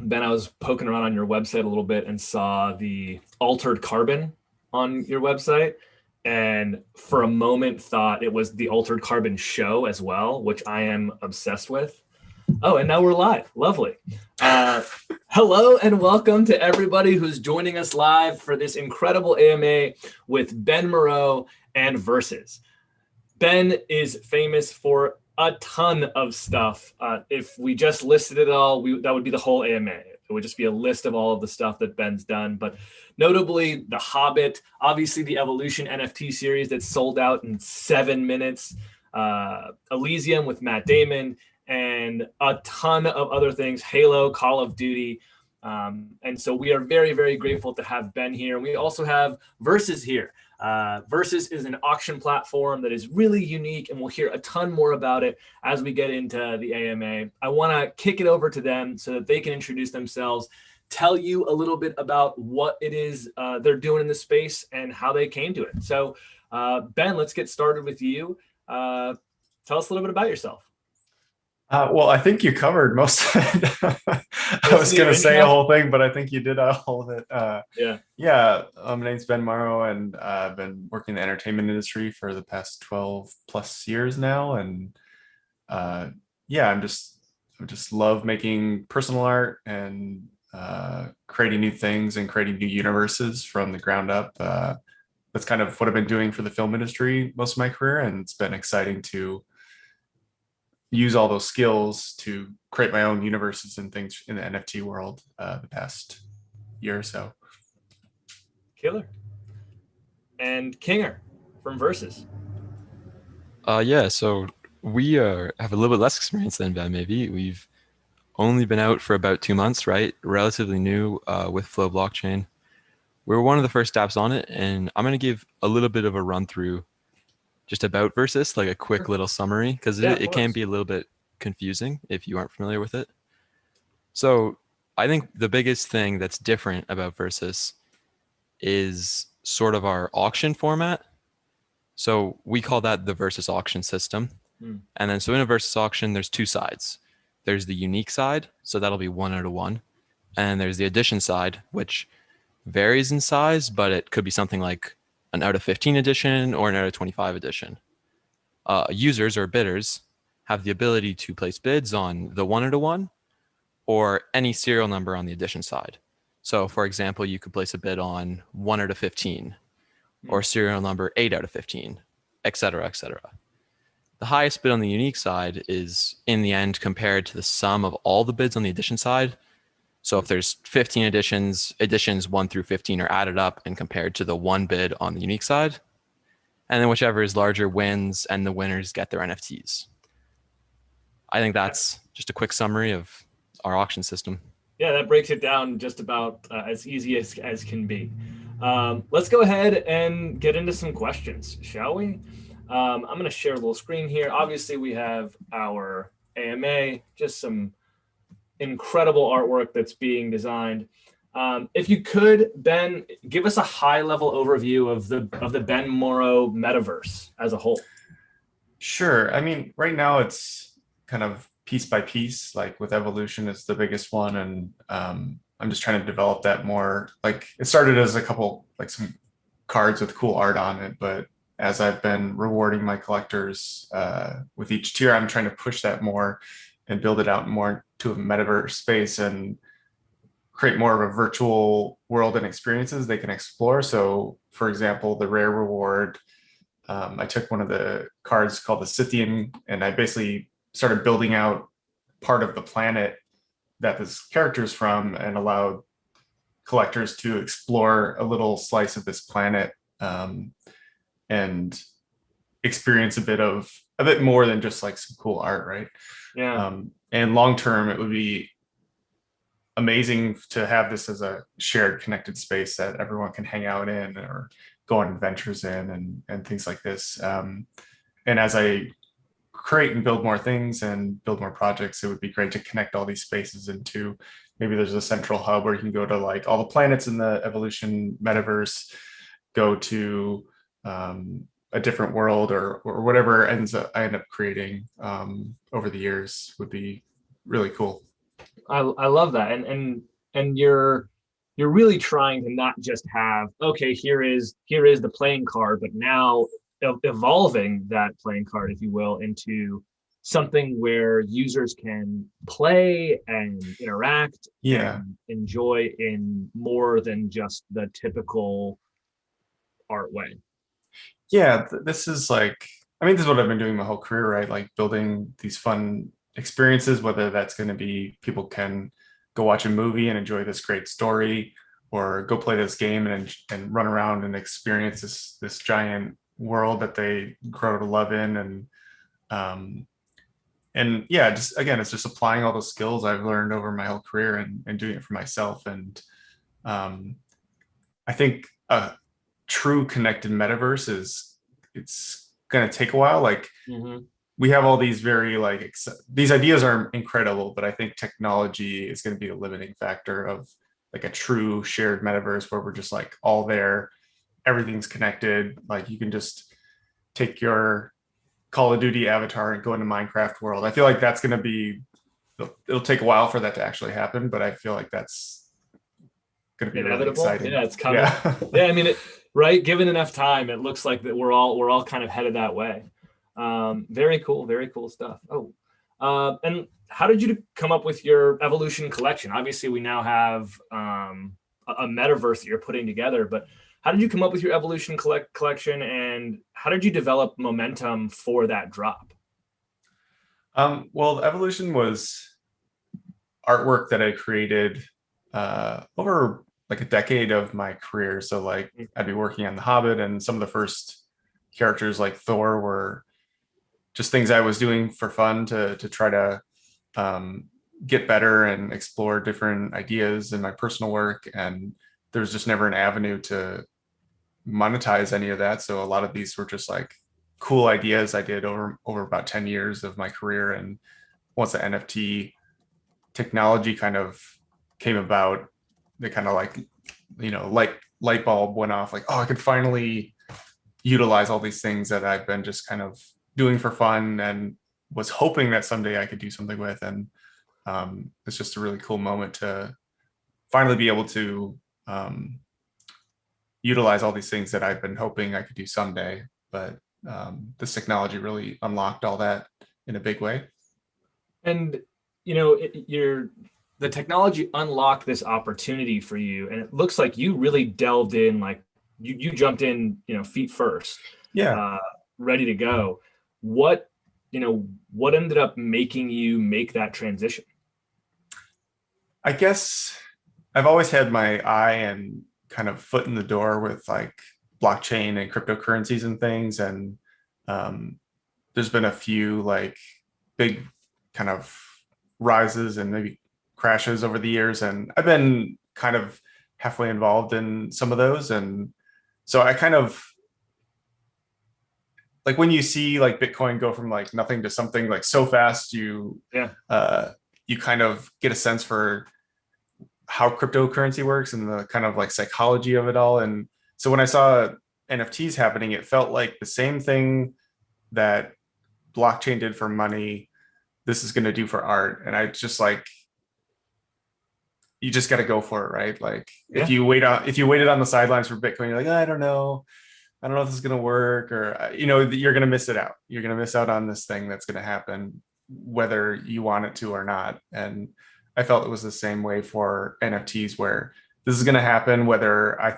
Ben, I was poking around on your website a little bit and saw the altered carbon on your website. And for a moment thought it was the Altered Carbon show as well, which I am obsessed with. Oh, and now we're live. Lovely. Hello and welcome to everybody who's joining us live for this incredible AMA with Ben Mauro and Versus. Ben is famous for a ton of stuff. If we just listed it all, that would be the whole AMA. It would just be a list of all of the stuff that Ben's done. But notably, The Hobbit, obviously the Evolution NFT series that sold out in 7 minutes, Elysium with Matt Damon, and a ton of other things, Halo, Call of Duty. And so we are very, very grateful to have Ben here. We also have Versus here. Versus is an auction platform that is really unique, and we'll hear a ton more about it as we get into the AMA. I want to kick it over to them so that they can introduce themselves, tell you a little bit about what it is they're doing in the space and how they came to it. So, Ben, let's get started with you. Tell us a little bit about yourself. Well, I think you covered most of it. I was going to say a whole thing, but I think you did all of it. Yeah. My name's Ben Mauro, and I've been working in the entertainment industry for the past 12 plus years now. And yeah, I just love making personal art and creating new things and creating new universes from the ground up. That's kind of what I've been doing for the film industry most of my career, and it's been exciting to use all those skills to create my own universes and things in the NFT world the past year or so. Killer. And Kinger from Versus. Yeah, so we have a little bit less experience than Ben, maybe. We've only been out for about 2 months, right? Relatively new with Flow blockchain. We were one of the first apps on it, and I'm going to give a little bit of a run through just about Versus, like a quick little summary, because it can be a little bit confusing if you aren't familiar with it. So I think the biggest thing that's different about Versus is sort of our auction format. So we call that the Versus auction system. And then so in a Versus auction, there's two sides. There's the unique side, so that'll be 1 out of 1. And there's the edition side, which varies in size, but it could be something like an out of 15 edition or an out of 25 edition. Users or bidders have the ability to place bids on the 1 out of 1 or any serial number on the edition side. So for example, you could place a bid on 1 out of 15 or serial number 8 out of 15, et cetera, et cetera. The highest bid on the unique side is in the end compared to the sum of all the bids on the edition side. So if there's 15 editions 1 through 15 are added up and compared to the one bid on the unique side. And then whichever is larger wins, and the winners get their NFTs. I think that's just a quick summary of our auction system. Yeah, that breaks it down just about as easy as can be. Let's go ahead and get into some questions, shall we? I'm going to share a little screen here. Obviously, we have our AMA, just some incredible artwork that's being designed. If you could, Ben, give us a high-level overview of the Ben Mauro Metaverse as a whole. Sure. I mean, right now it's kind of piece by piece. Like with Evolution, it's the biggest one, and I'm just trying to develop that more. Like it started as a couple, like some cards with cool art on it, but as I've been rewarding my collectors with each tier, I'm trying to push that more and build it out more to a metaverse space and create more of a virtual world and experiences they can explore. So for example, the rare reward, I took one of the cards called the Scythian, and I basically started building out part of the planet that this character is from and allowed collectors to explore a little slice of this planet and experience a bit more than just like some cool art, right? Yeah. And long term, it would be amazing to have this as a shared connected space that everyone can hang out in or go on adventures in and things like this. And as I create and build more things and build more projects, it would be great to connect all these spaces into, maybe there's a central hub where you can go to like all the planets in the Evolution metaverse, go to a different world or whatever I end up creating over the years would be really cool. I love that. And you're really trying to not just have, okay, here is the playing card, but now evolving that playing card, if you will, into something where users can play and interact Yeah. and enjoy in more than just the typical art way. Yeah, this is like, I mean, this is what I've been doing my whole career, right? Like building these fun experiences, whether that's going to be people can go watch a movie and enjoy this great story, or go play this game and run around and experience this giant world that they grow to love in. Um, and yeah, just again, it's just applying all the skills I've learned over my whole career and doing it for myself. And um, I think true connected metaverse is it's going to take a while. Like we have all these very like these ideas are incredible, but I think technology is going to be the limiting factor of like a true shared metaverse where we're just like all there, everything's connected. Like you can just take your Call of Duty avatar and go into Minecraft world. I feel like that's going to be, it'll take a while for that to actually happen, but I feel like that's going to be Inevitable. really exciting. Yeah, it's coming. Yeah, yeah, I mean, right, given enough time, it looks like that we're all kind of headed that way. Very cool stuff. And how did you come up with your evolution collection? Obviously we now have a metaverse that you're putting together, but how did you come up with your evolution collection, and how did you develop momentum for that drop? well, the evolution was artwork that I created over like a decade of my career. So like I'd be working on the Hobbit, and some of the first characters like Thor were just things I was doing for fun to try to get better and explore different ideas in my personal work. And there's just never an avenue to monetize any of that. So a lot of these were just like cool ideas I did over about 10 years of my career. And once the NFT technology kind of came about, they kind of like, light bulb went off, like, oh, I could finally utilize all these things that I've been just kind of doing for fun and was hoping that someday I could do something with. And it's just a really cool moment to finally be able to utilize all these things that I've been hoping I could do someday. But this technology really unlocked all that in a big way. And the technology unlocked this opportunity for you, and it looks like you really delved in, like you jumped in, feet first. Yeah. Ready to go. What ended up making you make that transition? I guess I've always had my eye and kind of foot in the door with like blockchain and cryptocurrencies and things. And there's been a few like big kind of rises and maybe crashes over the years. And I've been kind of halfway involved in some of those. And so I kind of like when you see like Bitcoin go from like nothing to something like so fast, you kind of get a sense for how cryptocurrency works and the kind of like psychology of it all. And so when I saw NFTs happening, it felt like the same thing that blockchain did for money, this is going to do for art. And I just like, you just got to go for it, right? Like if you waited on the sidelines for Bitcoin, you're like, I don't know if this is going to work, or you're going to miss it out. You're going to miss out on this thing that's going to happen, whether you want it to or not. And I felt it was the same way for NFTs, where this is going to happen, whether I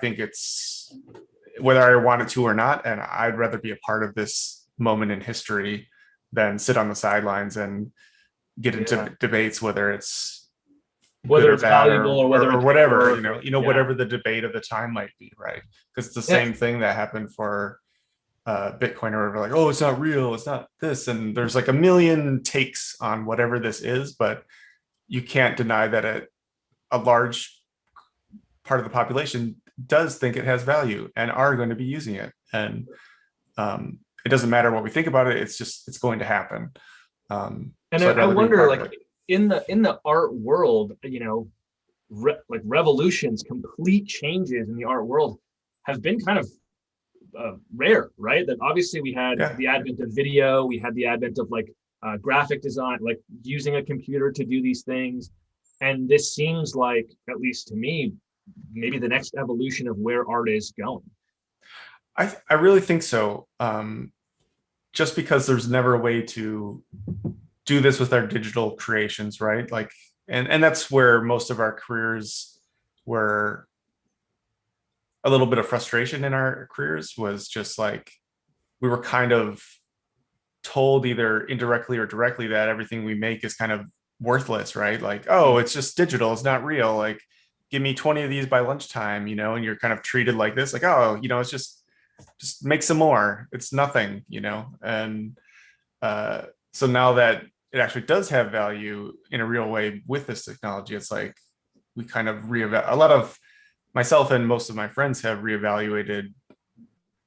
want it to or not. And I'd rather be a part of this moment in history than sit on the sidelines and get into debates, whether it's valuable or whatever, whatever the debate of the time might be, right? Because it's the same thing that happened for Bitcoin or whatever, like, oh, it's not real, it's not this, and there's like a million takes on whatever this is, but you can't deny that a large part of the population does think it has value and are going to be using it. And it doesn't matter what we think about it, it's going to happen. And so I wonder, like in the art world, like revolutions, complete changes in the art world have been kind of rare, right? That obviously we had the advent of video, we had the advent of like graphic design, like using a computer to do these things. And this seems like, at least to me, maybe the next evolution of where art is going. I really think so. Just because there's never a way to do this with our digital creations, right? Like, and that's where most of our careers were. A little bit of frustration in our careers was just like we were kind of told either indirectly or directly that everything we make is kind of worthless, right? Like, oh, it's just digital, it's not real. Like, give me 20 of these by lunchtime, and you're kind of treated like this, like, oh, it's just make some more. It's nothing, And so now that it actually does have value in a real way with this technology, it's like we kind of a lot of myself and most of my friends have reevaluated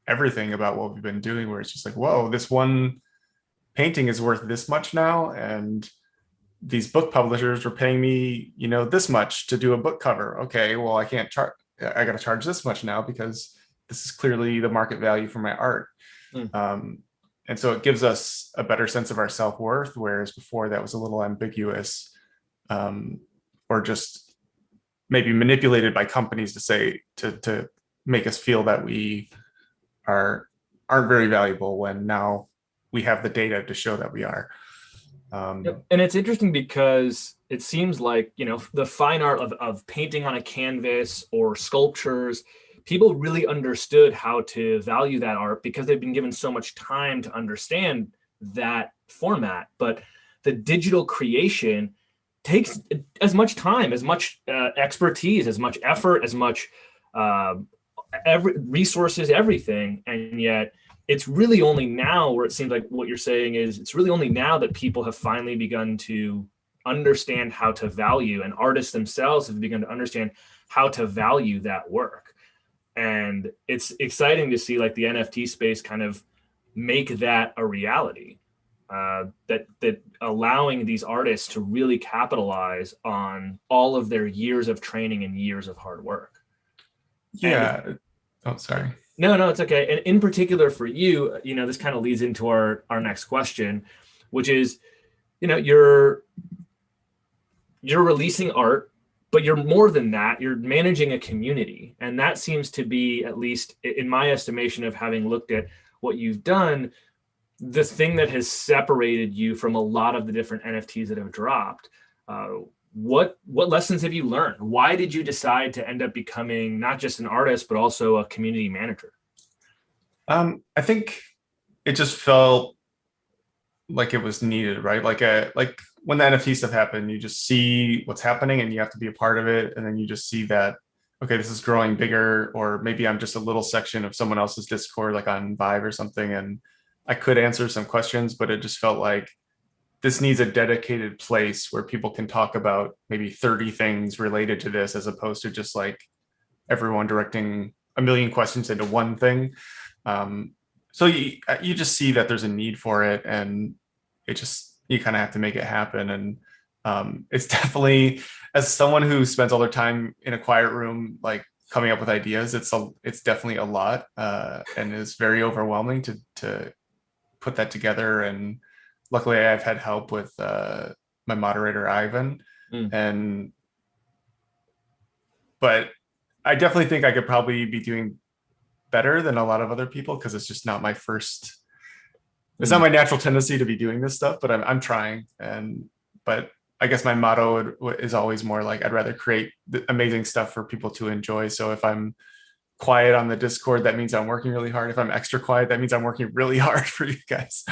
everything about what we've been doing, where it's just like, whoa, this one painting is worth this much now, and these book publishers were paying me this much to do a book cover. Okay, well, I can't charge, I got to charge this much now because this is clearly the market value for my art. And so it gives us a better sense of our self-worth, whereas before that was a little ambiguous, or just maybe manipulated by companies to say to make us feel that we aren't very valuable, when now we have the data to show that we are. And it's interesting because it seems like, the fine art of painting on a canvas or sculptures, people really understood how to value that art because they've been given so much time to understand that format. But the digital creation takes as much time, as much expertise, as much effort, as much resources, everything. And yet it's really only now where it seems like what you're saying is it's really only now that people have finally begun to understand how to value, and artists themselves have begun to understand how to value that work. And it's exciting to see like the NFT space kind of make that a reality, that allowing these artists to really capitalize on all of their years of training and years of hard work. Yeah. Oh, sorry. No, it's okay. And in particular for you, this kind of leads into our next question, which is, you're releasing art, but you're more than that. You're managing a community. And that seems to be, at least in my estimation of having looked at what you've done, the thing that has separated you from a lot of the different NFTs that have dropped. What lessons have you learned? Why did you decide to end up becoming not just an artist, but also a community manager? I think it just felt like it was needed, right? Like when the NFT stuff happened, you just see what's happening and you have to be a part of it. And then you just see that, okay, this is growing bigger, or maybe I'm just a little section of someone else's Discord, like on Vibe or something. And I could answer some questions, but it just felt like this needs a dedicated place where people can talk about maybe 30 things related to this, as opposed to just like everyone directing a million questions into one thing. So you just see that there's a need for it, and you kind of have to make it happen. And it's definitely, as someone who spends all their time in a quiet room, like coming up with ideas, it's definitely a lot, and is very overwhelming to put that together. And luckily I've had help with my moderator, Ivan. But I definitely think I could probably be doing better than a lot of other people, because it's just not it's not my natural tendency to be doing this stuff, but I'm trying. But I guess my motto is always more like, I'd rather create amazing stuff for people to enjoy. So if I'm quiet on the Discord, that means I'm working really hard. If I'm extra quiet, that means I'm working really hard for you guys.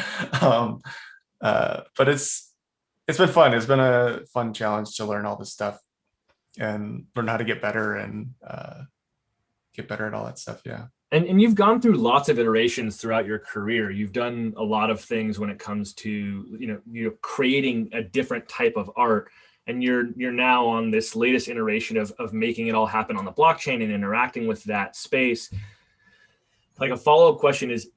But it's been fun. It's been a fun challenge to learn all this stuff and learn how to get better and get better at all that stuff. Yeah. And you've gone through lots of iterations throughout your career. You've done a lot of things when it comes to, creating a different type of art. And you're now on this latest iteration of making it all happen on the blockchain and interacting with that space. Like a follow-up question is,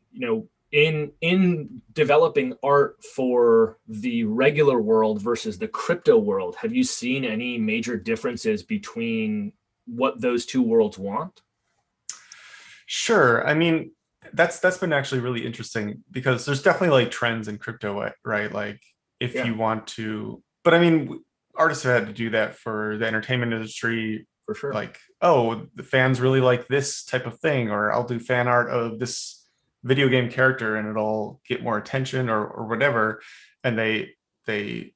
in developing art for the regular world versus the crypto world, have you seen any major differences between what those two worlds want? Sure. I mean, that's been actually really interesting, because there's definitely like trends in crypto, right? Like if you want to, but I mean, artists have had to do that for the entertainment industry. For sure. Like, oh, the fans really like this type of thing, or I'll do fan art of this video game character and it'll get more attention or whatever. And they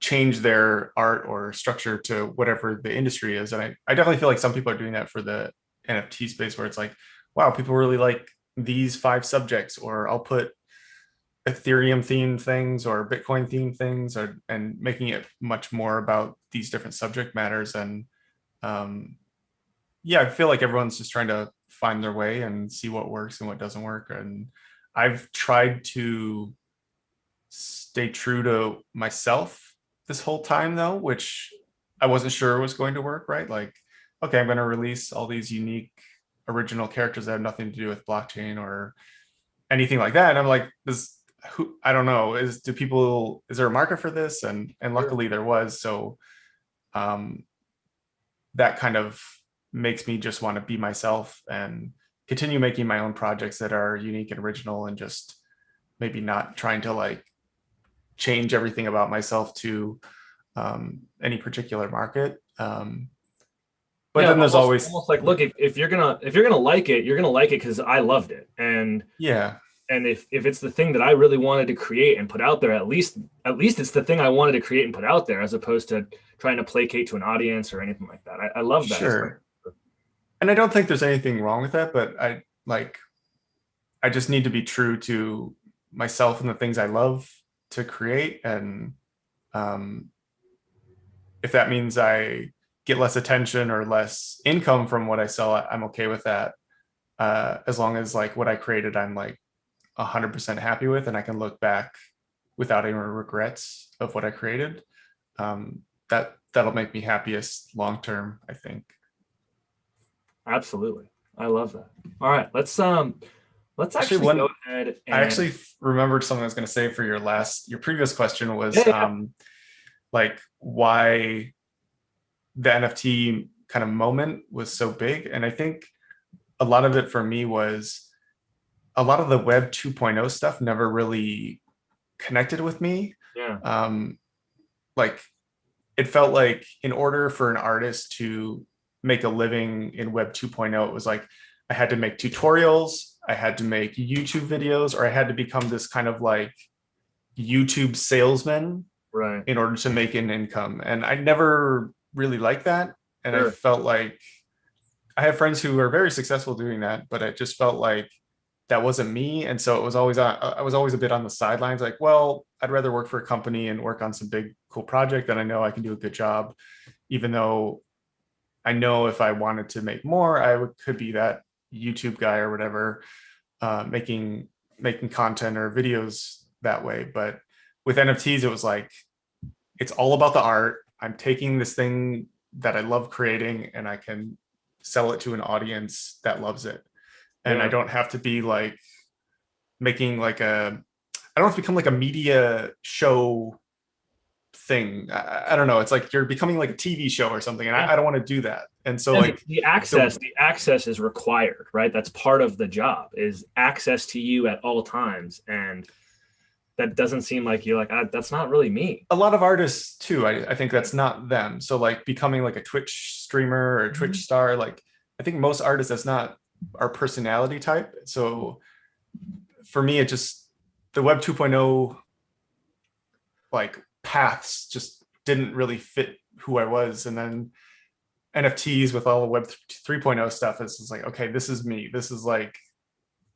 change their art or structure to whatever the industry is. And I definitely feel like some people are doing that for the NFT space, where it's like, wow, people really like these 5 subjects, or I'll put Ethereum themed things or Bitcoin themed things, and making it much more about these different subject matters. And yeah, I feel like everyone's just trying to find their way and see what works and what doesn't work. And I've tried to stay true to myself this whole time, though, which I wasn't sure was going to work, right? Like, okay, I'm going to release all these unique original characters that have nothing to do with blockchain or anything like that. And I'm like, I don't know, is there a market for this? And luckily there was. So that kind of makes me just want to be myself and continue making my own projects that are unique and original, and just maybe not trying to like change everything about myself to any particular market. But yeah, then there's always almost like, look, if you're gonna like it, you're gonna like it because I loved it. And yeah. And if it's the thing that I really wanted to create and put out there, at least it's the thing I wanted to create and put out there, as opposed to trying to placate to an audience or anything like that. I love that. Sure. And I don't think there's anything wrong with that, but I just need to be true to myself and the things I love to create. And if that means I get less attention or less income from what I sell, I'm okay with that. As long as like what I created, I'm like 100% happy with, and I can look back without any regrets of what I created. That'll make me happiest long term, I think. Absolutely. I love that. All right, let's actually go ahead. I actually remembered something I was going to say for your previous question was like why the NFT kind of moment was so big. And I think a lot of it for me was a lot of the Web 2.0 stuff never really connected with me. Yeah. Like it felt like in order for an artist to make a living in Web 2.0, it was like I had to make tutorials, I had to make YouTube videos, or I had to become this kind of like YouTube salesman, right, in order to make an income. And I never really liked that. And sure. I felt like I have friends who are very successful doing that, but it just felt like that wasn't me. And so I was always a bit on the sidelines, like, well, I'd rather work for a company and work on some big, cool project that I know I can do a good job, even though I know if I wanted to make more, could be that YouTube guy or whatever, making content or videos that way. But with NFTs, it was like, it's all about the art. I'm taking this thing that I love creating and I can sell it to an audience that loves it. And I don't have to be like making like I don't have to become like a media show thing. I don't know. It's like you're becoming like a TV show or something. And I don't want to do that. And so like the access is required, right? That's part of the job, is access to you at all times. And that doesn't seem like you're like, that's not really me. A lot of artists too. I think that's not them. So like becoming like a Twitch streamer or a Twitch star, like I think most artists, that's not our personality type. So for me, it just, the Web 2.0 like paths just didn't really fit who I was. And then NFTs with all the Web 3.0 stuff is just like, okay, this is me. This is like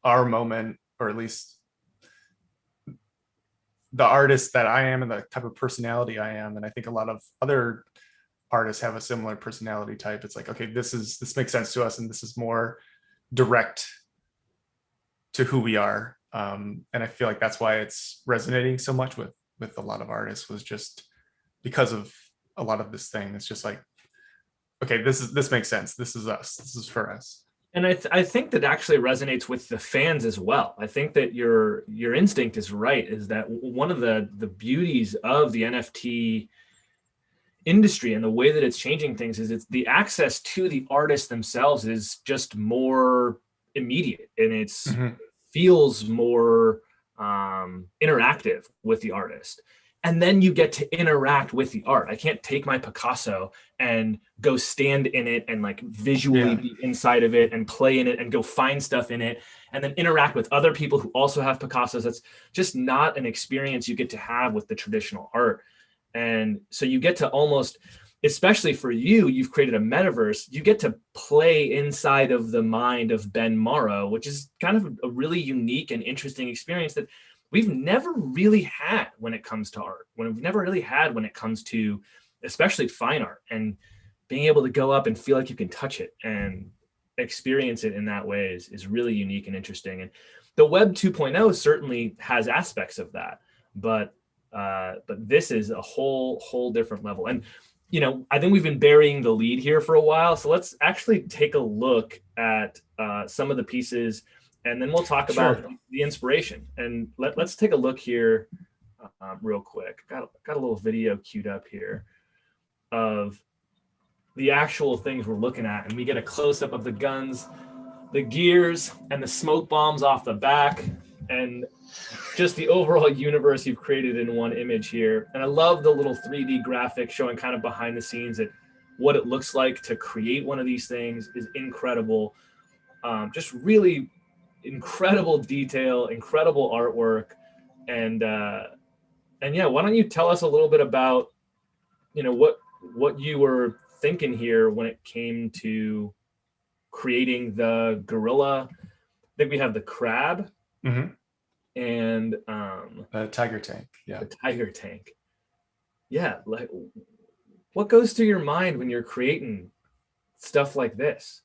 our moment, or at least the artist that I am and the type of personality I am. And I think a lot of other artists have a similar personality type. It's like, okay, this makes sense to us, and this is more direct to who we are. And I feel like that's why it's resonating so much with a lot of artists, was just because of a lot of this thing. It's just like, okay, this makes sense. This is us. This is for us. And I think that actually resonates with the fans as well. I think that your instinct is right, is that one of the beauties of the NFT industry and the way that it's changing things is it's the access to the artists themselves is just more immediate, and it's feels more interactive with the artist. And then you get to interact with the art. I can't take my Picasso and go stand in it and like visually be inside of it and play in it and go find stuff in it and then interact with other people who also have Picassos. That's just not an experience you get to have with the traditional art. And so you get to almost, especially for you, you've created a metaverse, you get to play inside of the mind of Ben Mauro, which is kind of a really unique and interesting experience that we've never really had when it comes to art, when we've never really had when it comes to especially fine art, and being able to go up and feel like you can touch it and experience it in that way is really unique and interesting. And the Web 2.0 certainly has aspects of that, but this is a whole different level. And I think we've been burying the lead here for a while, so let's actually take a look at some of the pieces, and then we'll talk about the inspiration. And let's take a look here real quick. Got a little video queued up here of the actual things we're looking at, and we get a close-up of the guns, the gears, and the smoke bombs off the back, and just the overall universe you've created in one image here. And I love the little 3D graphic showing kind of behind the scenes that what it looks like to create one of these things is incredible. Just really incredible detail, incredible artwork. And yeah, why don't you tell us a little bit about, what you were thinking here when it came to creating the gorilla. I think we have the crab. Mm-hmm. And the tiger tank. Yeah. The tiger tank. Yeah. Like, what goes through your mind when you're creating stuff like this?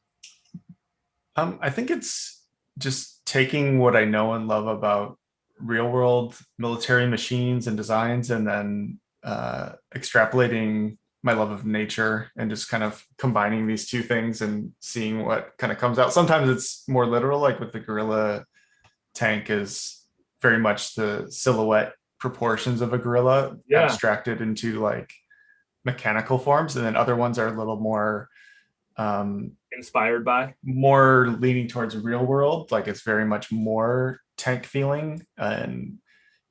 I think it's just taking what I know and love about real world military machines and designs, and then extrapolating my love of nature and just kind of combining these two things and seeing what kind of comes out. Sometimes it's more literal, like with the gorilla tank is very much the silhouette proportions of a gorilla abstracted into like mechanical forms, and then other ones are a little more inspired by, more leaning towards real world, like it's very much more tank feeling, and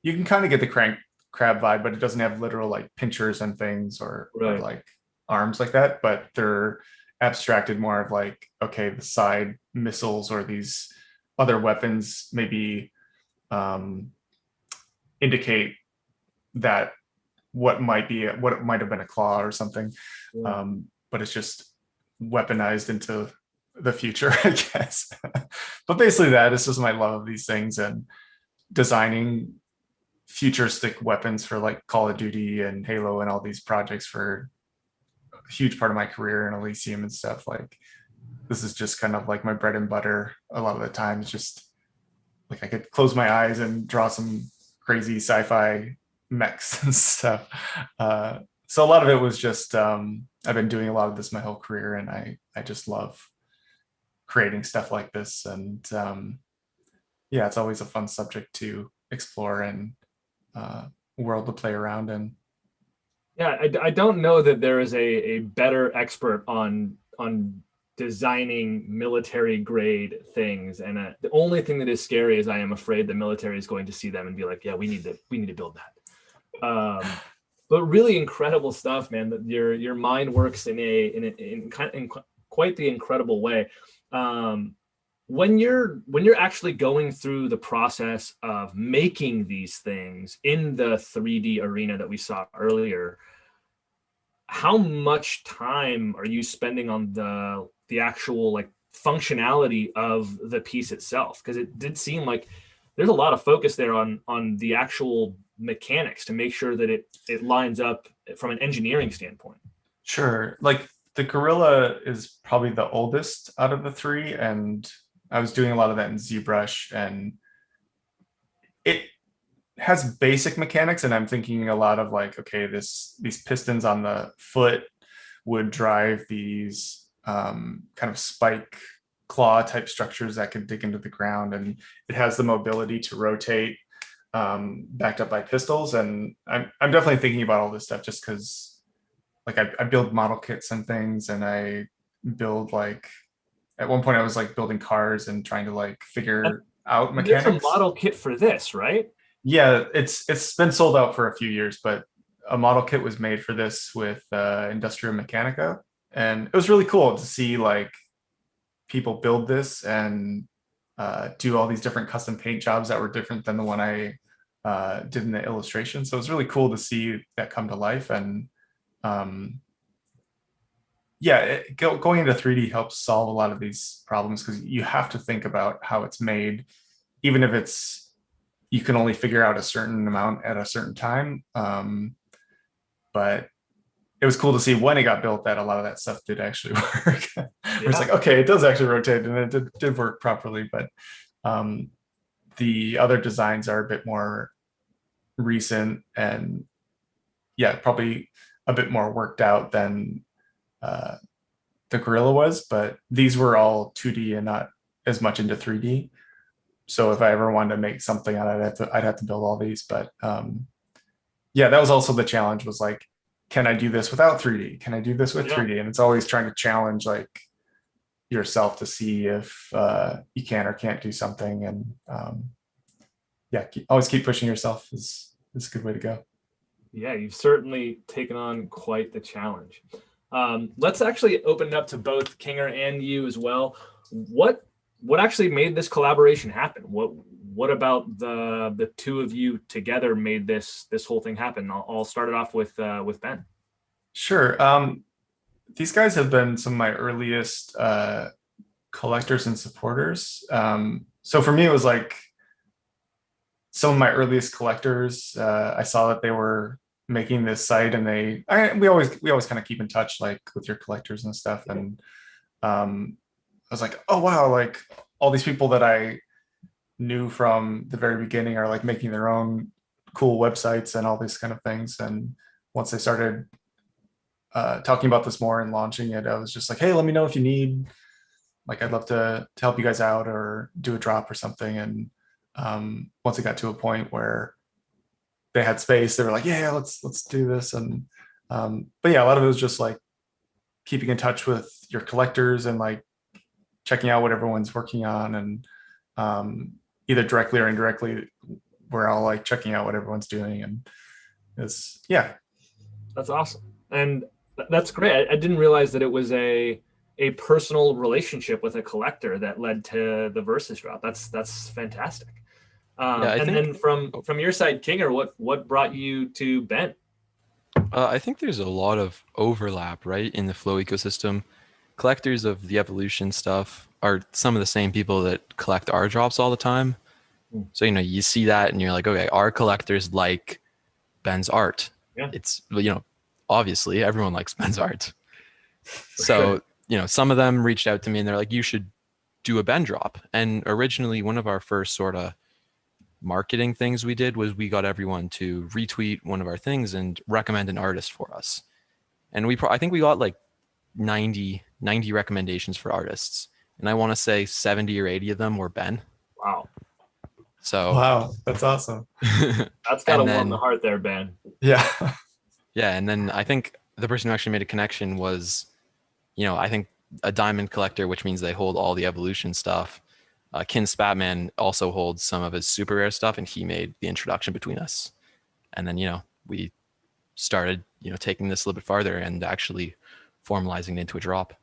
you can kind of get the crab vibe, but it doesn't have literal like pinchers and things or like arms like that, but they're abstracted more of like, okay, the side missiles or these other weapons maybe indicate that what might have been a claw or something. But it's just weaponized into the future, I guess. But basically that is just my love of these things and designing futuristic weapons for like Call of Duty and Halo and all these projects for a huge part of my career in Elysium and stuff. Like, this is just kind of like my bread and butter a lot of the time. It's just like I could close my eyes and draw some crazy sci-fi mechs and stuff. So a lot of it was just I've been doing a lot of this my whole career, and I just love creating stuff like this. And yeah, it's always a fun subject to explore and world to play around in. Yeah, I don't know that there is a better expert on designing military grade things, and the only thing that is scary is I am afraid the military is going to see them and be like, yeah, we need to build that. But really incredible stuff, man. That your mind works in quite the incredible way. When you're actually going through the process of making these things in the 3D arena that we saw earlier, how much time are you spending on the actual like functionality of the piece itself? Because it did seem like there's a lot of focus there on the actual mechanics to make sure that it lines up from an engineering standpoint. Sure. Like the gorilla is probably the oldest out of the three, and I was doing a lot of that in ZBrush, and it has basic mechanics, and I'm thinking a lot of like, okay, these pistons on the foot would drive these kind of spike claw type structures that could dig into the ground, and it has the mobility to rotate backed up by pistols. And I'm definitely thinking about all this stuff just because like I build model kits and things, and I build like at one point I was like building cars and trying to like figure out mechanics. There's a model kit for this, right? Yeah, it's been sold out for a few years, but a model kit was made for this with Industrial Mechanica, and it was really cool to see like people build this and do all these different custom paint jobs that were different than the one I did in the illustration. So it was really cool to see that come to life. And um, yeah, going into 3D helps solve a lot of these problems because you have to think about how it's made, even if it's you can only figure out a certain amount at a certain time. But it was cool to see when it got built that a lot of that stuff did actually work. It's like, okay, it does actually rotate and it did work properly, but um, the other designs are a bit more recent and yeah, probably a bit more worked out than uh, the Gorilla was, but these were all 2D and not as much into 3D. So if I ever wanted to make something out of it, I'd have to build all these. But yeah, that was also the challenge was like, can I do this without 3D? Can I do this with 3D? And it's always trying to challenge like yourself to see if you can or can't do something. And yeah, always keep pushing yourself is a good way to go. Yeah, you've certainly taken on quite the challenge. Let's actually open it up to both Kinger and you as well. What actually made this collaboration happen? What about the two of you together made this whole thing happen? I'll start it off with Ben. Sure. These guys have been some of my earliest collectors and supporters. So for me, it was like some of my earliest collectors. I saw that they were making this site, and we always kind of keep in touch, like with your collectors and stuff. And I was like, oh wow, like all these people that I knew from the very beginning are like making their own cool websites and all these kind of things. And once they started talking about this more and launching it, I was just like, hey, let me know if you need, like, I'd love to help you guys out or do a drop or something. And once it got to a point where they had space, they were like, yeah, let's do this. And but yeah, a lot of it was just like keeping in touch with your collectors and like checking out what everyone's working on, and either directly or indirectly, we're all like checking out what everyone's doing. And it's yeah, that's awesome. And that's great. I didn't realize that it was a personal relationship with a collector that led to the Versus drop. That's fantastic. And then from your side, Kinger, what brought you to Ben? I think there's a lot of overlap, right, in the Flow ecosystem. Collectors of the evolution stuff are some of the same people that collect our drops all the time. So, you see that and you're like, okay, our collectors like Ben's art. Yeah. It's, obviously everyone likes Ben's art. So, some of them reached out to me and they're like, you should do a Ben drop. And originally one of our first sort of marketing things we did was we got everyone to retweet one of our things and recommend an artist for us. And I think we got like 90 recommendations for artists. And I want to say 70 or 80 of them were Ben. Wow. So wow, that's awesome. That's got to warm the heart there, Ben. Yeah. Yeah. And then I think the person who actually made a connection was, I think a diamond collector, which means they hold all the evolution stuff. Kin Spatman also holds some of his super rare stuff, and he made the introduction between us. And then, we started, taking this a little bit farther and actually formalizing it into a drop.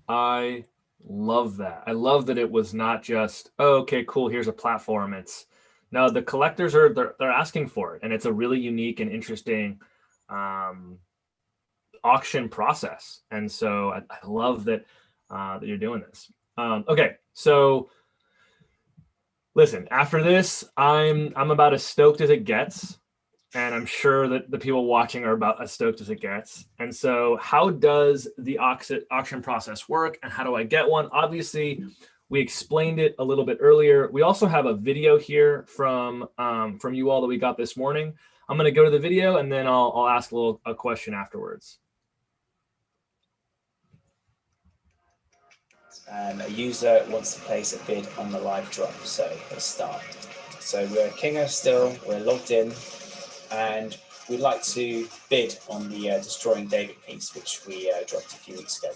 I love that. I love that it was not just, oh, okay, cool, here's a platform. It's no, the collectors they're asking for it, and it's a really unique and interesting auction process. And so I love that that you're doing this. Okay, so listen, after this, I'm about as stoked as it gets. And I'm sure that the people watching are about as stoked as it gets. And so how does the auction process work, and how do I get one? Obviously, we explained it a little bit earlier. We also have a video here from you all that we got this morning. I'm going to go to the video, and then I'll ask a question afterwards. A user wants to place a bid on the live drop, so let's start. So we're Kinger still, we're logged in, and we'd like to bid on the Destroying David piece, which we dropped a few weeks ago.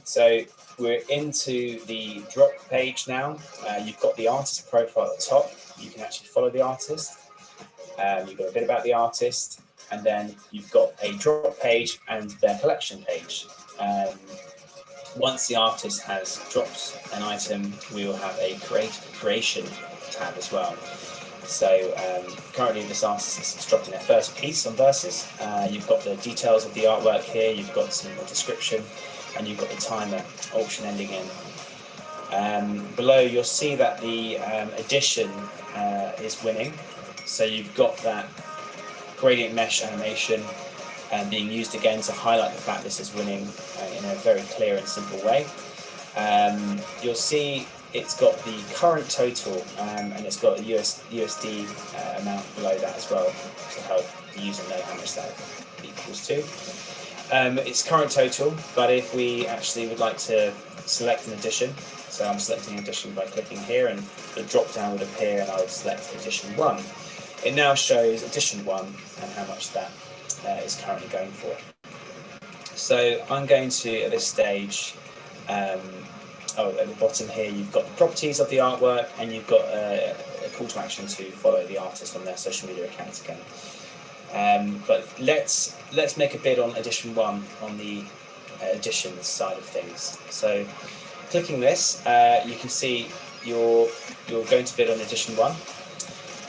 So we're into the drop page now. You've got the artist profile at the top. you can actually follow the artist. You've got a bit about the artist, and then you've got a drop page and their collection page. Once the artist has dropped an item, we will have a creation tab as well. So currently this artist is dropping their first piece on Versus. You've got the details of the artwork here, you've got some description, and you've got the timer, auction ending in. Below you'll see that the edition is winning. So you've got that gradient mesh animation being used again to highlight the fact this is winning in a very clear and simple way. You'll see it's got the current total and it's got a USD amount below that as well to help the user know how much that equals to. It's current total, but if we actually would like to select an edition, so I'm selecting edition by clicking here, and the drop down would appear and I would select edition 1. It now shows edition 1 and how much that is currently going for. So I'm going to, at this stage, at the bottom here, you've got the properties of the artwork, and you've got a call to action to follow the artist on their social media accounts again. But let's make a bid on edition 1 on the editions side of things. So clicking this, you can see you're going to bid on edition 1.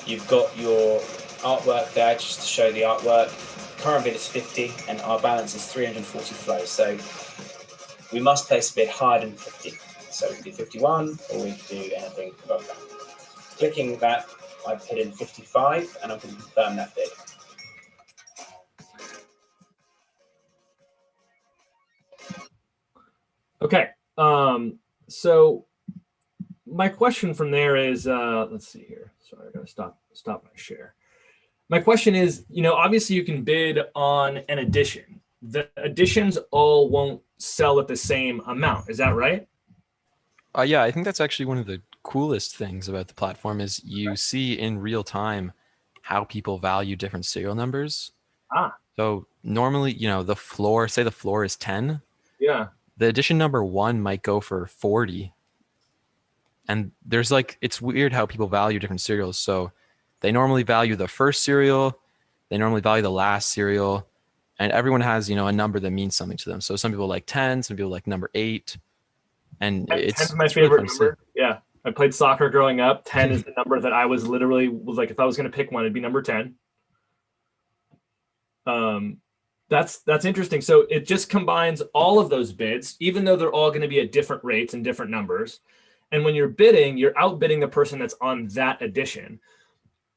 You've got your artwork there just to show the artwork. Current bid is 50 and our balance is 340 flow. So we must place a bid higher than 50. So we can do 51 or we can do anything above that. Clicking that, I put in 55 and I'm going to confirm that bid. Okay. So my question from there is, let's see here. Sorry, I gotta stop my share. My question is, obviously you can bid on an edition. The editions all won't sell at the same amount. Is that right? Yeah, I think that's actually one of the coolest things about the platform is you see in real time how people value different serial numbers. So normally, the floor is 10. Yeah. The edition number 1 might go for 40. And there's it's weird how people value different serials. So they normally value the first serial, they normally value the last serial, and everyone has, a number that means something to them. So some people like 10, some people like number 8. And 10 is my favorite number. Yeah. I played soccer growing up. 10 is the number that I was like, if I was going to pick one, it'd be number 10. That's interesting. So it just combines all of those bids, even though they're all going to be at different rates and different numbers. And when you're bidding, you're outbidding the person that's on that edition.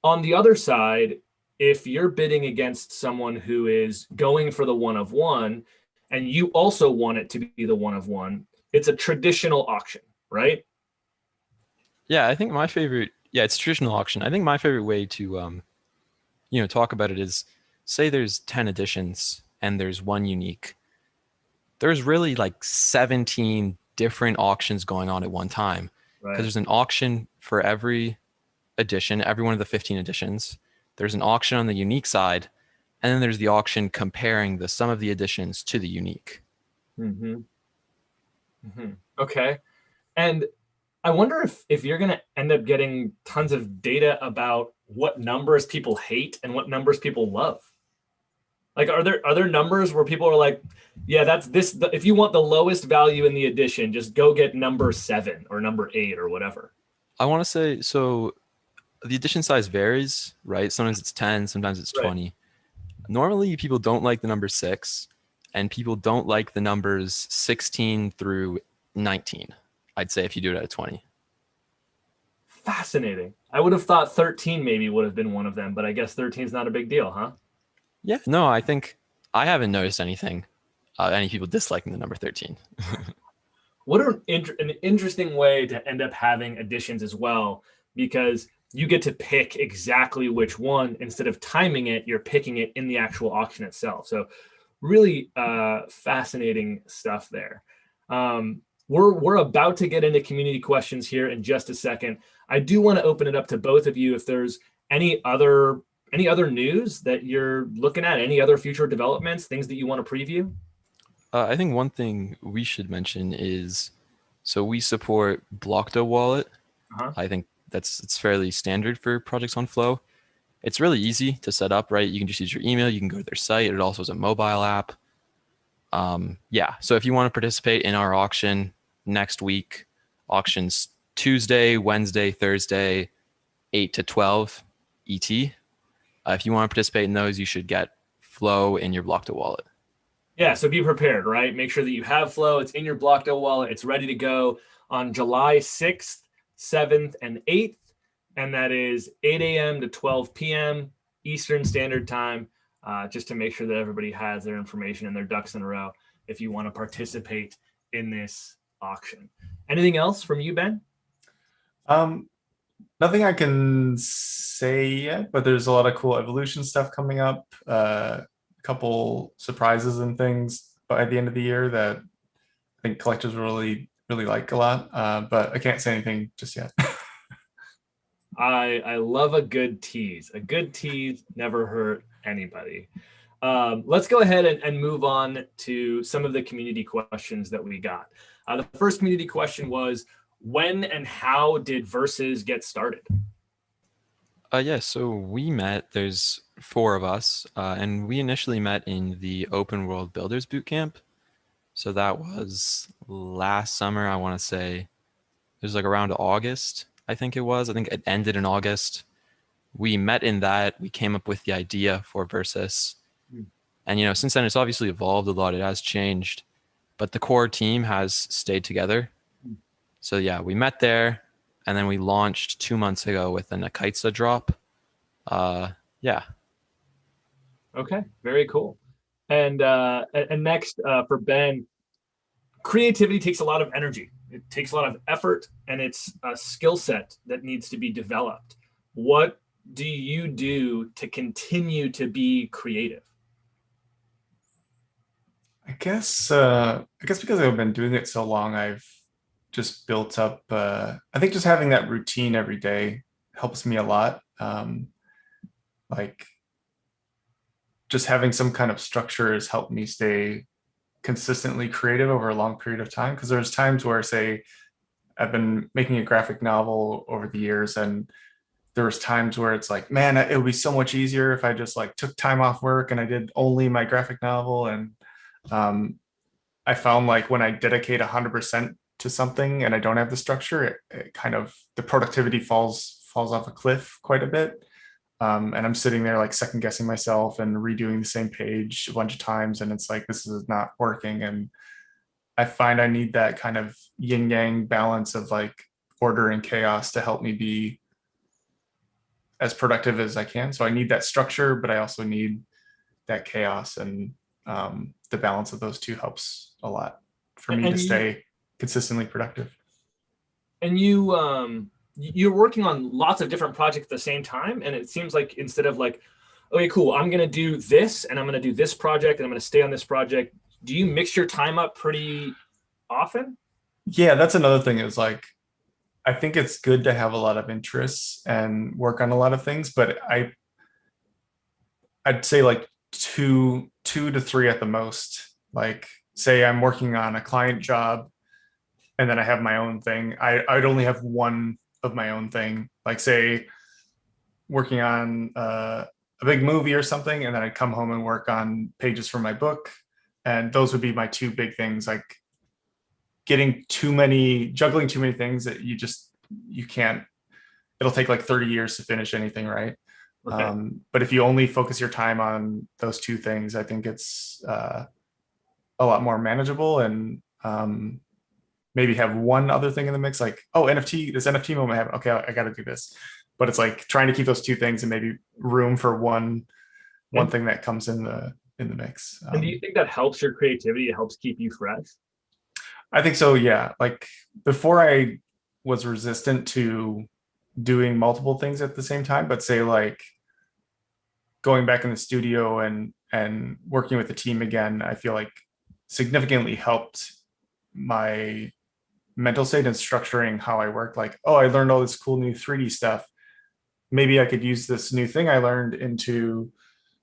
On the other side, if you're bidding against someone who is going for the 1 of 1, and you also want it to be the 1 of 1, it's a traditional auction, right? Yeah, I think it's traditional auction. I think my favorite way to, talk about it is, say there's 10 editions and there's one unique. There's really 17 different auctions going on at one time, because there's an auction for every edition, every one of the 15 editions. There's an auction on the unique side, and then there's the auction comparing the sum of the editions to the unique. Okay. And I wonder if you're going to end up getting tons of data about what numbers people hate and what numbers people love. Are there numbers where people are like, yeah, that's this, if you want the lowest value in the edition, just go get number 7 or number 8 or whatever? I want to say, so the edition size varies, right? Sometimes it's 10, sometimes it's 20. Normally people don't like the number 6, and people don't like the numbers 16 through 19, I'd say, if you do it at a 20. Fascinating. I would have thought 13 maybe would have been one of them, but I guess 13 is not a big deal, huh? Yeah, no, I think I haven't noticed anything, any people disliking the number 13. What an interesting way to end up having editions as well, because you get to pick exactly which one. Instead of timing it, you're picking it in the actual auction itself. So really fascinating stuff there. We're about to get into community questions here in just a second. I do want to open it up to both of you if there's any other news that you're looking at, any other future developments, things that you want to preview? I think one thing we should mention is, so we support Blockdo Wallet. I think it's fairly standard for projects on Flow. It's really easy to set up, right? You can just use your email. You can go to their site. It also has a mobile app. Yeah. So if you want to participate in our auction next week, auctions Tuesday, Wednesday, Thursday, 8 to 12 ET. If you want to participate in those, you should get Flow in your Blockto wallet. Yeah, so be prepared, right? Make sure that you have Flow. It's in your Blockto wallet. It's ready to go on July 6th, 7th, and 8th. And that is 8 a.m. to 12 p.m. Eastern Standard Time, just to make sure that everybody has their information and their ducks in a row if you want to participate in this auction. Anything else from you, Ben? Nothing I can say yet, but there's a lot of cool evolution stuff coming up. A couple surprises and things by the end of the year that I think collectors will really like a lot. But I can't say anything just yet. I love a good tease. A good tease never hurt anybody. Let's go ahead and move on to some of the community questions that we got. The first community question was, when and how did Versus get started? Yeah, so we met, there's 4 of us, and we initially met in the Open World Builders Bootcamp. So that was last summer, I want to say. It was like around August, I think it was. I think it ended in August. We met in that. We came up with the idea for Versus. And, since then, it's obviously evolved a lot. It has changed. But the core team has stayed together. So, yeah, we met there. And then we launched 2 months ago with an Akaitsa drop. Yeah. Okay, very cool. And next for Ben, creativity takes a lot of energy. It takes a lot of effort, and it's a skill set that needs to be developed. What do you do to continue to be creative? I guess because I've been doing it so long, I've just built up. I think just having that routine every day helps me a lot. Like just having some kind of structure has helped me stay consistently creative over a long period of time. Because there's times where, say, I've been making a graphic novel over the years, and there was times where it's like, man, it would be so much easier if I just like took time off work and I did only my graphic novel. And I found like when I dedicate 100% to something and I don't have the structure, it kind of, the productivity falls off a cliff quite a bit. And I'm sitting there like second guessing myself and redoing the same page a bunch of times, and it's like, this is not working. And I find I need that kind of yin yang balance of like order and chaos to help me be as productive as I can. So I need that structure, but I also need that chaos, and the balance of those two helps a lot for me to stay consistently productive. And you're working on lots of different projects at the same time, and it seems like instead of like, okay, cool, I'm going to do this and I'm going to do this project and I'm going to stay on this project, do you mix your time up pretty often? Yeah, that's another thing, is like, I think it's good to have a lot of interests and work on a lot of things, but I'd say like two to three at the most. Like, say I'm working on a client job and then I have my own thing. I'd only have one of my own thing. Like, say working on a big movie or something, and then I'd come home and work on pages for my book. And those would be my 2 big things. Like juggling too many things that you can't, it'll take like 30 years to finish anything, right? Okay. But if you only focus your time on those 2 things, I think it's a lot more manageable. And maybe have one other thing in the mix, like, oh, this NFT moment I have, okay, I got to do this. But it's like trying to keep those 2 things and maybe room for one thing that comes in the mix. And do you think that helps your creativity? It helps keep you fresh? I think so, yeah. Like before, I was resistant to doing multiple things at the same time, but say like going back in the studio and working with the team again, I feel like significantly helped my mental state and structuring how I work. Like, oh, I learned all this cool new 3D stuff. Maybe I could use this new thing I learned into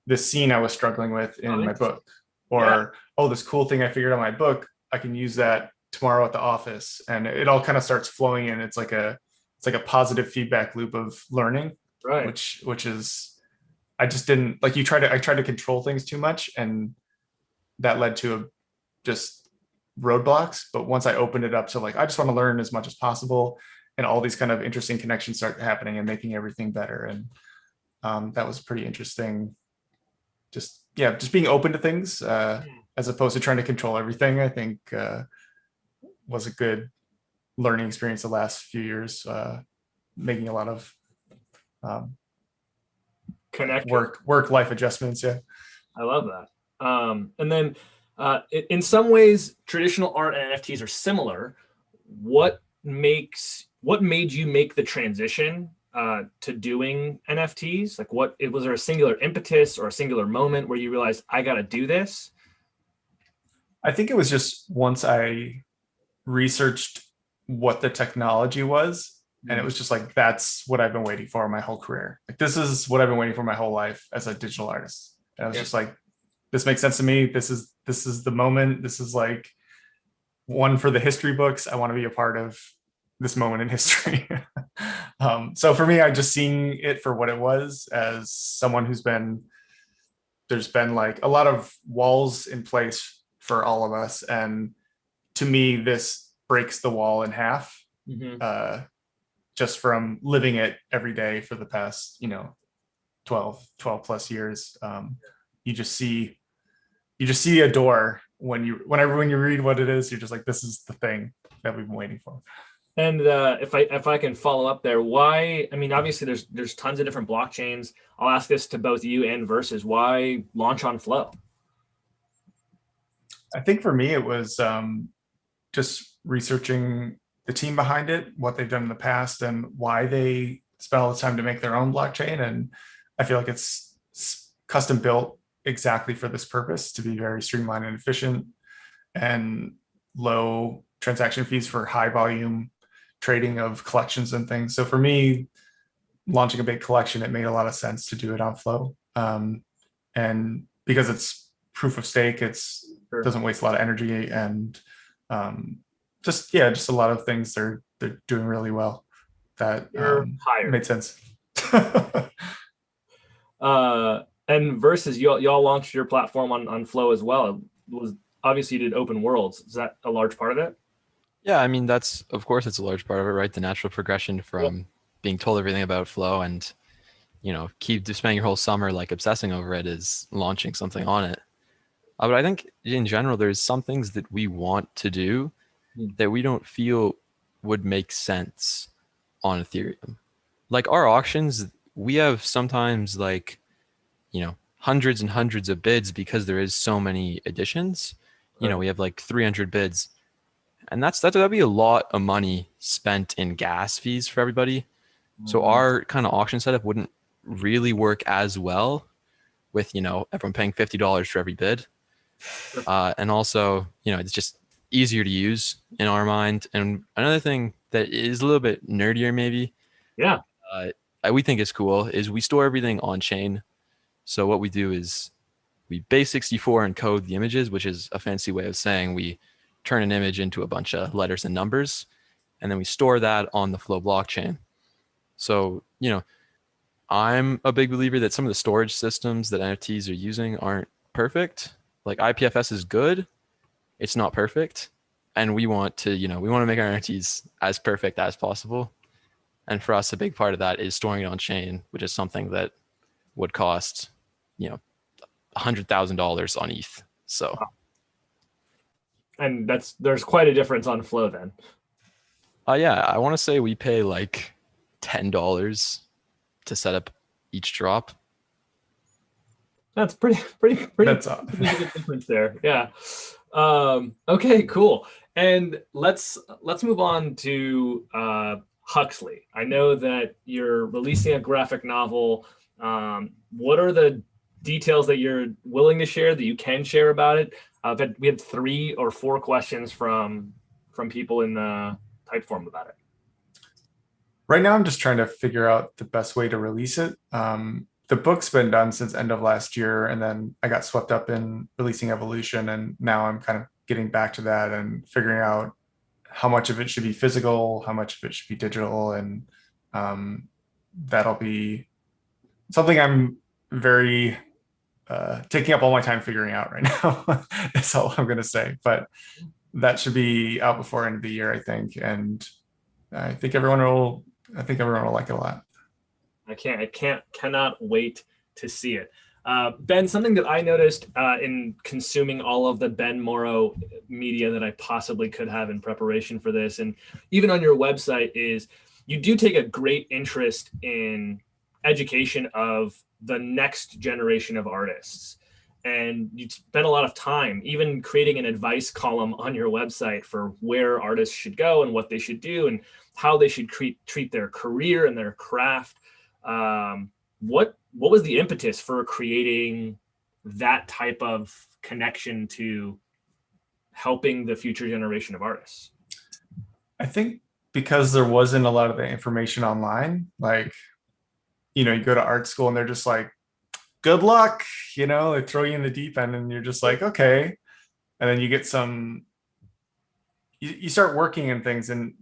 this scene I was struggling with in my book. Or, oh, this cool thing I figured out in my book, I can use that tomorrow at the office. And it all kind of starts flowing in. It's like a it's like a positive feedback loop of learning, Right. which is, I just didn't like, I tried to control things too much, and that led to just roadblocks. But once I opened it up to like, I just want to learn as much as possible, and all these kind of interesting connections start happening and making everything better. And that was pretty interesting. Just being open to things, as opposed to trying to control everything, I think was a good learning experience the last few years, making a lot of work life adjustments. Yeah, I love that. And then in some ways, traditional art and NFTs are similar. What made you make the transition to doing NFTs? Like, was there a singular impetus or a singular moment where you realized I got to do this? I think it was just once I researched what the technology was, and it was just like, that's what I've been waiting for my whole career. Like, this is what I've been waiting for my whole life as a digital artist. And I was just like, this makes sense to me. This is the moment. This is like one for the history books. I want to be a part of this moment in history. So for me, I just seeing it for what it was, as someone there's been like a lot of walls in place for all of us. And to me, this breaks the wall in half, just from living it every day for the past, 12 plus years. You just see a door when you read what it is. You're just like, this is the thing that we've been waiting for. And if I can follow up there, why? I mean, obviously there's tons of different blockchains. I'll ask this to both you and Versus. Why launch on Flow? I think for me, it was just researching the team behind it, what they've done in the past, and why they spent all the time to make their own blockchain. And I feel like it's custom built exactly for this purpose, to be very streamlined and efficient, and low transaction fees for high volume trading of collections and things. So for me, launching a big collection, it made a lot of sense to do it on Flow. And because it's proof of stake, doesn't waste a lot of energy, and just a lot of things they're doing really well that made sense. And Versus, y'all launched your platform on Flow as well. It was obviously, you did open worlds. Is that a large part of it? Yeah, I mean, of course it's a large part of it, right? The natural progression from being told everything about Flow and, keep spending your whole summer like obsessing over it is launching something on it. But I think in general, there's some things that we want to do that we don't feel would make sense on Ethereum. Like our auctions, we have sometimes like, hundreds and hundreds of bids because there is so many editions. We have like 300 bids, and that'd be a lot of money spent in gas fees for everybody. So our kind of auction setup wouldn't really work as well with, everyone paying $50 for every bid. And also, it's just easier to use in our mind. And another thing that is a little bit nerdier, maybe, we think is cool, is we store everything on chain. So what we do is we base64 encode the images, which is a fancy way of saying we turn an image into a bunch of letters and numbers, and then we store that on the Flow blockchain. So, I'm a big believer that some of the storage systems that NFTs are using aren't perfect. Like IPFS is good, it's not perfect. And we want to make our NFTs as perfect as possible. And for us, a big part of that is storing it on chain, which is something that would cost, $100,000 on ETH. So, and there's quite a difference on Flow then. Yeah, I want to say we pay like $10 to set up each drop. That's pretty good difference there. Yeah. Okay, cool. And let's move on to Hexley. I know that you're releasing a graphic novel. What are the details that you're willing to share, that you can share about it? We had 3 or 4 questions from people in the type form about it. Right now, I'm just trying to figure out the best way to release it. The book's been done since end of last year, and then I got swept up in releasing Evolution, and now I'm kind of getting back to that and figuring out how much of it should be physical, how much of it should be digital, and that'll be something I'm very taking up all my time figuring out right now. That's all I'm going to say. But that should be out before end of the year, I think, and I think everyone will. I think everyone will like it a lot. I cannot wait to see it. Ben, something that I noticed in consuming all of the Ben Mauro media that I possibly could have in preparation for this, and even on your website, is you do take a great interest in education of the next generation of artists. And you spend a lot of time even creating an advice column on your website for where artists should go and what they should do and how they should treat their career and their craft. What was the impetus for creating that type of connection to helping the future generation of artists? I think because there wasn't a lot of the information online, like, you go to art school and they're just like, good luck, they throw you in the deep end and you're just like, okay. And then you get you start working in things and,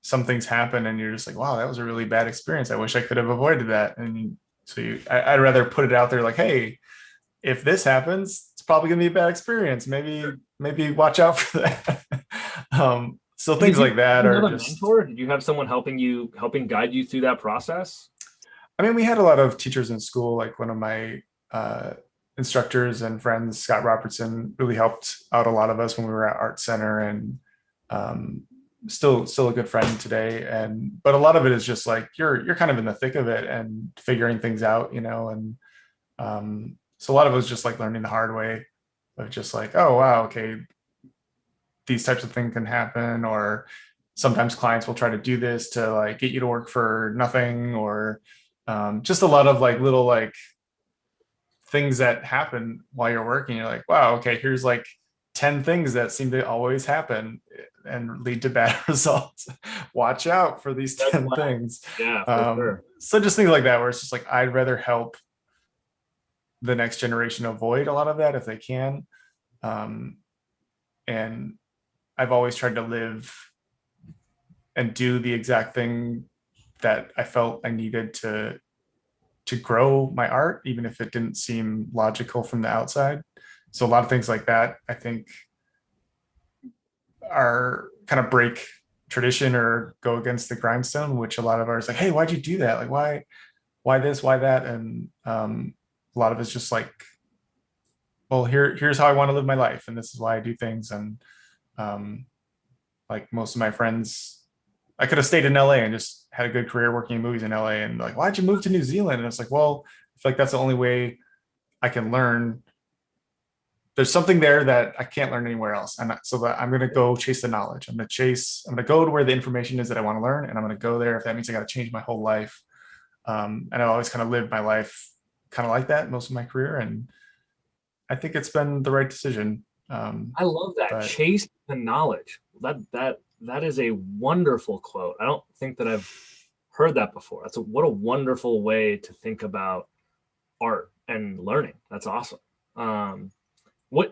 some things happen and you're just like, wow, that was a really bad experience. I wish I could have avoided that. And so I'd rather put it out there like, hey, if this happens, it's probably gonna be a bad experience. Maybe watch out for that. So things like that are just. Mentor? Did you have someone helping guide you through that process? I mean, we had a lot of teachers in school, like one of my instructors and friends, Scott Robertson, really helped out a lot of us when we were at Art Center, and still a good friend today. But a lot of it is just like you're kind of in the thick of it and figuring things out, and so a lot of it was just like learning the hard way of just like, oh wow, okay, these types of things can happen, or sometimes clients will try to do this to like get you to work for nothing, or just a lot of like little like things that happen while you're working. You're like, wow, okay, here's like 10 things that seem to always happen and lead to bad results. Watch out for these 10 things. Yeah, for sure. So just things like that, where it's just like, I'd rather help the next generation avoid a lot of that if they can. And I've always tried to live and do the exact thing that I felt I needed to grow my art, even if it didn't seem logical from the outside. So a lot of things like that, I think, are kind of break tradition or go against the grindstone, which a lot of artists like, hey, why'd you do that? Like, why this, why that? And a lot of it's just like, well, here's how I want to live my life, and this is why I do things. And like most of my friends, I could have stayed in LA and just had a good career working in movies in LA, and like, why'd you move to New Zealand? And it's like, well, I feel like that's the only way I can learn. There's something there that I can't learn anywhere else. And so that I'm going to go chase the knowledge. I'm going to go to where the information is that I want to learn. And I'm going to go there. If that means I got to change my whole life. And I've always kind of lived my life kind of like that most of my career. And I think it's been the right decision. I love that. Chase the knowledge. That is a wonderful quote. I don't think that I've heard that before. What a wonderful way to think about art and learning. That's awesome. Which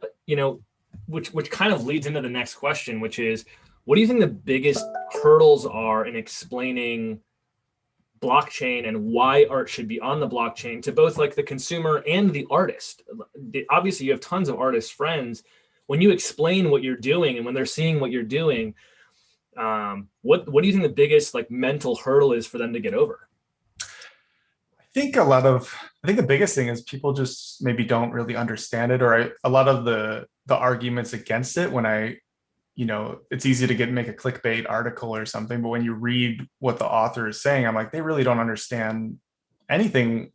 kind of leads into the next question, which is, what do you think the biggest hurdles are in explaining blockchain and why art should be on the blockchain to both like the consumer and the artist? Obviously, you have tons of artist friends. When you explain what you're doing and when they're seeing what you're doing, what do you think the biggest like mental hurdle is for them to get over? I think the biggest thing is people just maybe don't really understand it, or a lot of the arguments against it. When it's easy to make a clickbait article or something, but when you read what the author is saying, I'm like, they really don't understand anything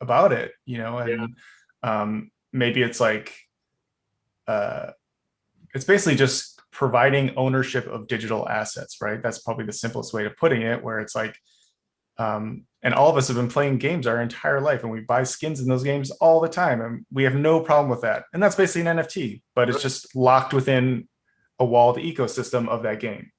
about it, and maybe it's like, it's basically just providing ownership of digital assets, right? That's probably the simplest way of putting it, where it's like, and all of us have been playing games our entire life, and we buy skins in those games all the time, and we have no problem with that. And that's basically an NFT, but it's just locked within a walled ecosystem of that game.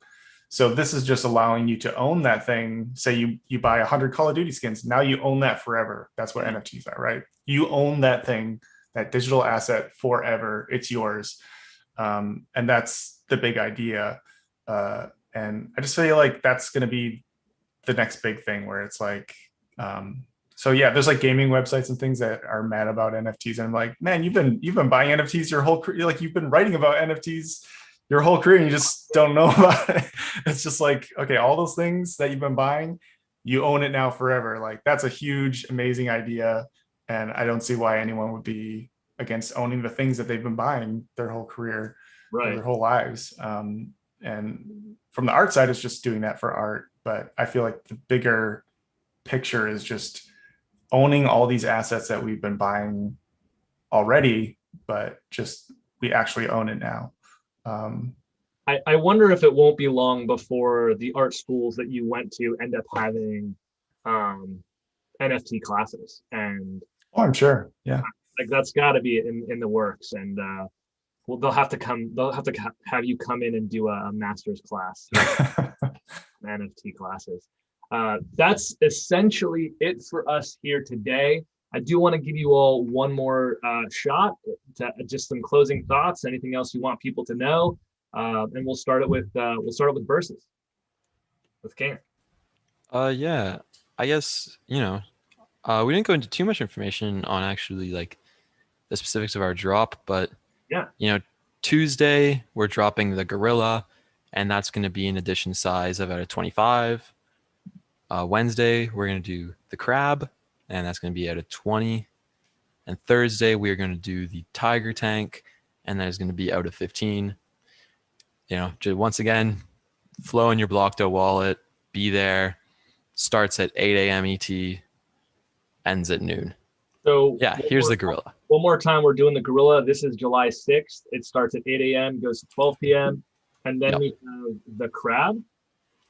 So this is just allowing you to own that thing. Say you buy 100 Call of Duty skins, now you own that forever. That's what NFTs are, right? You own that thing, that digital asset forever. It's yours. And that's the big idea. And I just feel like that's going to be the next big thing where it's like, so yeah, there's like gaming websites and things that are mad about NFTs. And I'm like, man, you've been buying NFTs your whole career. Like, you've been writing about NFTs your whole career and you just don't know about it. It's just like, okay, all those things that you've been buying, you own it now forever. Like, that's a huge, amazing idea. And I don't see why anyone would be against owning the things that they've been buying their whole career, or their whole lives. And from the art side, it's just doing that for art. But I feel like the bigger picture is just owning all these assets that we've been buying already, but just we actually own it now. I wonder if it won't be long before the art schools that you went to end up having NFT classes, and I'm sure, yeah, like that's got to be in the works. And well, they'll have to have you come in and do a master's class, NFT classes. That's essentially it for us here today. I do want to give you all one more shot to just some closing thoughts. Anything else you want people to know? And we'll start it with Versus with King. Yeah, I guess, we didn't go into too much information on actually like the specifics of our drop, but yeah, Tuesday we're dropping the Gorilla, and that's going to be an edition size of out of 25. Wednesday we're going to do the Crab, and that's going to be out of 20. And Thursday we're going to do the Tiger Tank, and that is going to be out of 15. Just once again, flow in your Blockdo wallet, be there. Starts at 8 a.m. ET, ends at noon. So yeah, here's the Gorilla. One more time, we're doing the Gorilla. This is July 6th. It starts at 8 a.m., goes to 12 p.m. And then we have the Crab.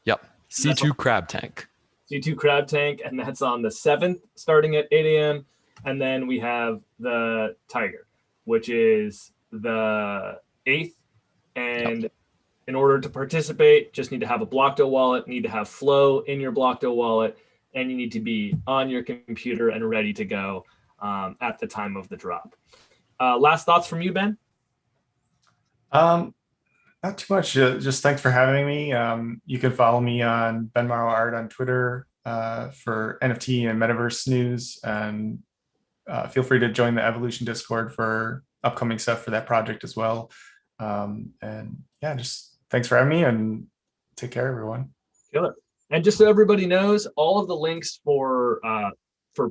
Yep. C2 Crab Tank. C2 Crab Tank, and that's on the 7th, starting at 8 a.m. And then we have the Tiger, which is the 8th. And in order to participate, just need to have a Blockdo wallet, need to have Flow in your Blockdo wallet, and you need to be on your computer and ready to go at the time of the drop. Last thoughts from you, Ben? Not too much. Just thanks for having me. You can follow me on Ben Mauro Art on Twitter for NFT and Metaverse news, and feel free to join the Evolution Discord for upcoming stuff for that project as well. And yeah, just thanks for having me, and take care, everyone. Killer. And just so everybody knows, all of the links for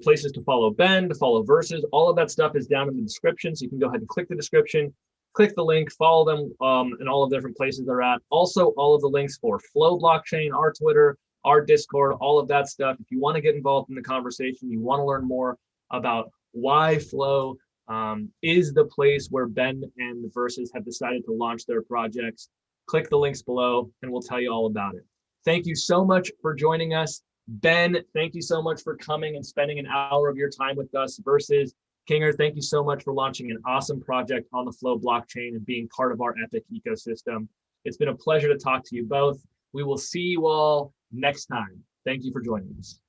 places to follow Ben, to follow Versus, all of that stuff is down in the description. So you can go ahead and click the description, click the link, follow them in all of the different places they're at. Also, all of the links for Flow Blockchain, our Twitter, our Discord, all of that stuff. If you want to get involved in the conversation, you want to learn more about why Flow is the place where Ben and the Versus have decided to launch their projects, click the links below and we'll tell you all about it. Thank you so much for joining us. Ben, thank you so much for coming and spending an hour of your time with us. Versus Kinger, thank you so much for launching an awesome project on the Flow blockchain and being part of our epic ecosystem. It's been a pleasure to talk to you both. We will see you all next time. Thank you for joining us.